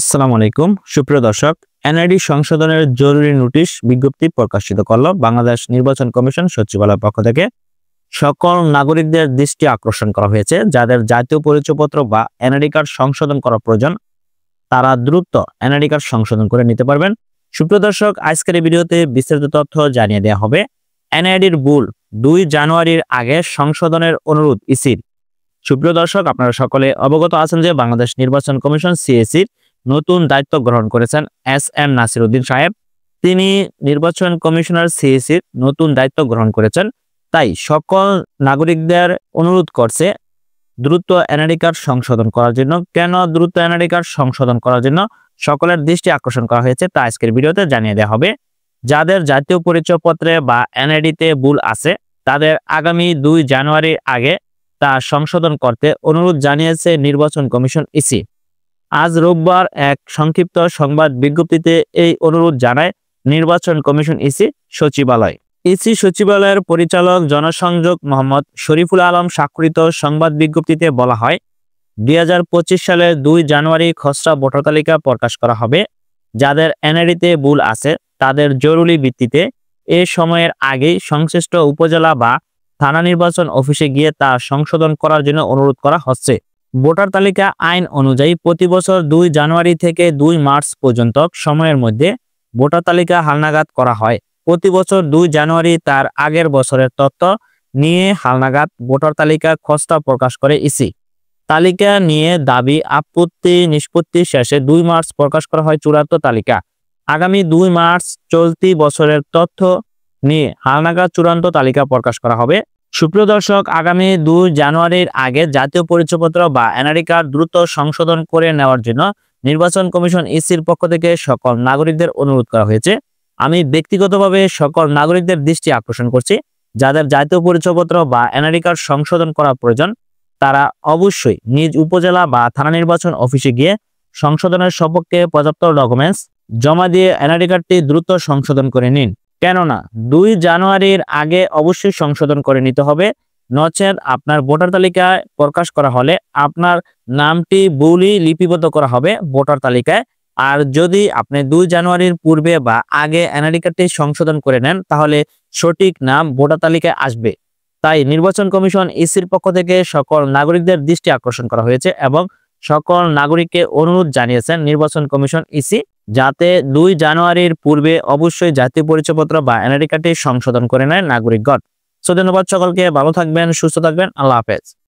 আসসালামু আলাইকুম সুপ্রিয় দর্শক, এনআইডি সংশোধনের জরুরি নোটিশ বিজ্ঞপ্তি প্রকাশিত করল বাংলাদেশ নির্বাচন কমিশন সচিবালয়ের পক্ষ থেকে। সকল নাগরিকদের দৃষ্টি আকর্ষণ করা হয়েছে, যাদের জাতীয় পরিচয়পত্র বা এনআইডি কার্ড সংশোধন করা প্রয়োজন তারা দ্রুত এনআইডি কার্ড সংশোধন করে নিতে পারবেন। সুপ্রিয় দর্শক, আজকের এই ভিডিওতে বিস্তারিত তথ্য জানিয়ে দেওয়া হবে। এনআইডির ভুল 2 জানুয়ারির আগে সংশোধনের অনুরোধ ইসির। সুপ্রিয় দর্শক, আপনারা সকলে অবগত আছেন যে বাংলাদেশ নির্বাচন কমিশন সিএসির নতুন দায়িত্ব গ্রহণ করেছেন এস.এম. নাসির উদ্দিন সাহেব। তিনি নির্বাচন কমিশনার সিএসির নতুন দায়িত্ব গ্রহণ করেছেন, তাই সকল নাগরিকদের অনুরোধ করছে দ্রুত এনআইডি কার্ড সংশোধন করার জন্য। কেন দ্রুত এনআইডি কার্ড সংশোধন করার জন্য সকলের দৃষ্টি আকর্ষণ করা হয়েছে তা আজকের ভিডিওতে জানিয়ে দেওয়া হবে। যাদের জাতীয় পরিচয়পত্রে বা এনআইডিতে ভুল আছে তাদের আগামী 2 জানুয়ারির আগে তা সংশোধন করতে অনুরোধ জানিয়েছে নির্বাচন কমিশন ইসি। আজ রোববার এক সংক্ষিপ্ত সংবাদ বিজ্ঞপ্তিতে এই অনুরোধ জানায় নির্বাচন কমিশন ইসি সচিবালয়। ইসি সচিবালয়ের পরিচালক জনসংযোগ মোহাম্মদ শরীফুল আলম স্বাক্ষরিত সংবাদ বিজ্ঞপ্তিতে বলা হয়, 2025 সালের 2 জানুয়ারি খসড়া ভোটার তালিকা প্রকাশ করা হবে। যাদের এনআইডিতে ভুল আছে তাদের জরুরি ভিত্তিতে এ সময়ের আগেই সংশ্লিষ্ট উপজেলা বা থানা নির্বাচন অফিসে গিয়ে তা সংশোধন করার জন্য অনুরোধ করা হচ্ছে। ভোটার তালিকা আইন অনুযায়ী প্রতি বছর 2 জানুয়ারি থেকে 2 মার্চ পর্যন্ত সময়ের মধ্যে ভোটার তালিকা হালনাগাদ করা হয়। প্রতি বছর 2 জানুয়ারি তার আগের বছরের তথ্য নিয়ে হালনাগাদ ভোটার তালিকা খসড়া প্রকাশ করে ইসি। তালিকা নিয়ে দাবি আপত্তি নিষ্পত্তি শেষে 2 মার্চ প্রকাশ করা হয় চূড়ান্ত তালিকা। আগামী 2 মার্চ চলতি বছরের তথ্য নিয়ে হালনাগাদ চূড়ান্ত তালিকা প্রকাশ করা হবে। সুপ্রিয় দর্শক, আগামী 2 জানুয়ারির আগে জাতীয় পরিচয়পত্র বা এনআইডি কার্ড দ্রুত সংশোধন করে নেওয়ার জন্য নির্বাচন কমিশন ইসির পক্ষ থেকে সকল নাগরিকদের অনুরোধ করা হয়েছে। আমি ব্যক্তিগতভাবে সকল নাগরিকদের দৃষ্টি আকর্ষণ করছি, যাদের জাতীয় পরিচয়পত্র বা এনআইডি কার্ড সংশোধন করা প্রয়োজন তারা অবশ্যই নিজ উপজেলা বা থানা নির্বাচন অফিসে গিয়ে সংশোধনের সপক্ষে পর্যাপ্ত ডকুমেন্টস জমা দিয়ে এনআইডি কার্ডটি দ্রুত সংশোধন করে নিন। কেননা 2 জানুয়ারির আগে অবশ্যই সংশোধন করে নিতে হবে, নচেত আপনার ভোটার তালিকায় প্রকাশ করা হলে আপনার নামটি ভুলই লিপিবদ্ধ করা হবে ভোটার তালিকায়। আর যদি আপনি 2 জানুয়ারির পূর্বে বা আগে এনআইডি কার্ডটি সংশোধন করে নেন তাহলে সঠিক নাম ভোটার তালিকায় আসবে। তাই নির্বাচন কমিশন ইসির পক্ষ থেকে সকল নাগরিকদের দৃষ্টি আকর্ষণ করা হয়েছে এবং সকল নাগরিককে অনুরোধ জানিয়েছেন নির্বাচন কমিশন ইসি যাতে 2 জানুয়ারির পূর্বে অবশ্যই জাতীয় পরিচয়পত্র বা এনআইডি কার্ডটি সংশোধন করে নেয় নাগরিকগণ। ধন্যবাদ সকলকে, ভালো থাকবেন, সুস্থ থাকবেন, আল্লাহ হাফেজ।